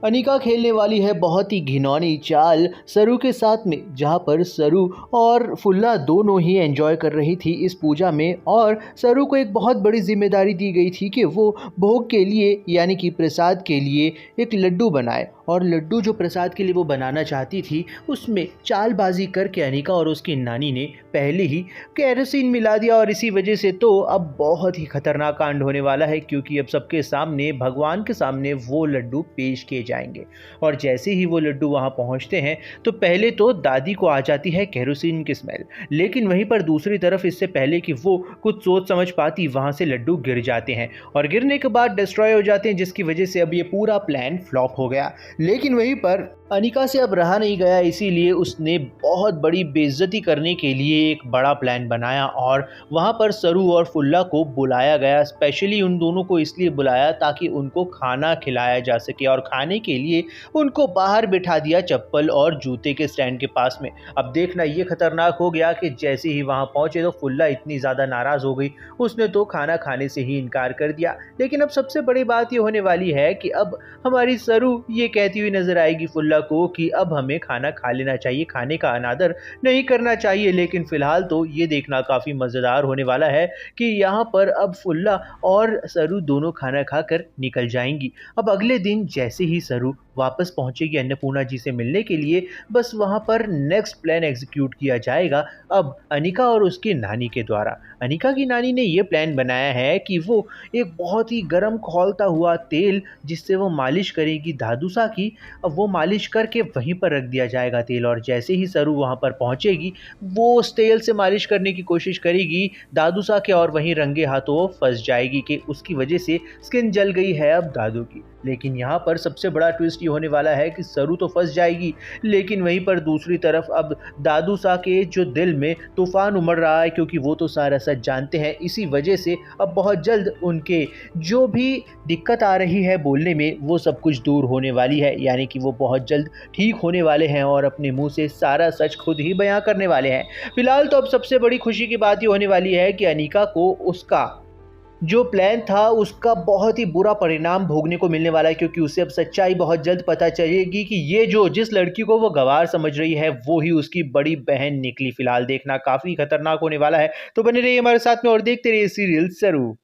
अनिका खेलने वाली है बहुत ही घिनौनी चाल सरू के साथ में, जहां पर सरू और फुल्ला दोनों ही एंजॉय कर रही थी इस पूजा में। और सरू को एक बहुत बड़ी जिम्मेदारी दी गई थी कि वो भोग के लिए यानी कि प्रसाद के लिए एक लड्डू बनाए। और लड्डू जो प्रसाद के लिए वो बनाना चाहती थी, उसमें चालबाजी करके अनिका और उसकी नानी ने पहले ही केरोसिन मिला दिया। और इसी वजह से तो अब बहुत ही खतरनाक कांड होने वाला है, क्योंकि अब सबके सामने, भगवान के सामने वो लड्डू पेश किए जाएंगे। और जैसे ही वो लड्डू वहां पहुंचते हैं तो पहले तो दादी को आ जाती है केरोसिन की स्मेल, लेकिन वहीं पर दूसरी तरफ इससे पहले कि वो कुछ सोच समझ पाती, वहां से लड्डू गिर जाते हैं और गिरने के बाद डिस्ट्रॉय हो जाते हैं, जिसकी वजह से अब ये पूरा प्लान फ्लॉप हो गया। लेकिन वहीं पर अनिका से अब रहा नहीं गया, इसीलिए उसने बहुत बड़ी बेइज्जती करने के लिए एक बड़ा प्लान बनाया और वहां पर सरू और फुल्ला को बुलाया गया। स्पेशली उन दोनों को इसलिए बुलाया ताकि उनको खाना खिलाया जा सके, और खाने के लिए उनको बाहर बिठा दिया चप्पल और जूते के स्टैंड के पास में। अब देखना ये खतरनाक हो गया कि जैसे ही वहां पहुंचे तो फुल्ला इतनी ज़्यादा नाराज़ हो गई, उसने तो खाना खाने से ही इनकार कर दिया। लेकिन अब सबसे बड़ी बात ये होने वाली है कि अब हमारी सरू ये कहती हुई नजर आएगी फुल्ला को कि अब हमें खाना खा लेना चाहिए, खाने का अनादर नहीं करना चाहिए। लेकिन फिलहाल तो ये देखना काफ़ी मज़ेदार होने वाला है कि यहाँ पर अब फुल्ला और सरू दोनों खाना खाकर निकल जाएंगी। अब अगले दिन जैसे ही सरू वापस पहुंचेगी अन्नपूर्णा जी से मिलने के लिए, बस वहां पर नेक्स्ट प्लान एग्जीक्यूट किया जाएगा अब अनिका और उसकी नानी के द्वारा। अनिका की नानी ने यह प्लान बनाया है कि वो एक बहुत ही गर्म खौलता हुआ तेल, जिससे वो मालिश करेगी दादूसा की, अब वो मालिश करके वहीं पर रख दिया जाएगा तेल। और जैसे ही सरू वहां पर पहुंचेगी, वो उस तेल से मालिश करने की कोशिश करेगी दादूसा के, और वहीं रंगे हाथों वो फंस जाएगी कि उसकी वजह से स्किन जल गई है अब दादू की। लेकिन यहाँ पर सबसे बड़ा ट्विस्ट ये होने वाला है कि सरू तो फंस जाएगी, लेकिन वहीं पर दूसरी तरफ अब दादू सा के जो दिल में तूफान उमड़ रहा है, क्योंकि वो तो सारा सच जानते हैं। इसी वजह से अब बहुत जल्द उनके जो भी दिक्कत आ रही है बोलने में, वो सब कुछ दूर होने वाली है, यानी कि वो बहुत जल्द ठीक होने वाले हैं और अपने मुंह से सारा सच खुद ही बयां करने वाले हैं। फिलहाल तो अब सबसे बड़ी खुशी की बात ये होने वाली है कि अनिका को उसका जो प्लान था उसका बहुत ही बुरा परिणाम भोगने को मिलने वाला है, क्योंकि उसे अब सच्चाई बहुत जल्द पता चलेगी कि ये जो जिस लड़की को वो गंवार समझ रही है वो ही उसकी बड़ी बहन निकली। फिलहाल देखना काफी खतरनाक होने वाला है, तो बने रहिए हमारे साथ में और देखते रहिए सीरियल सरू।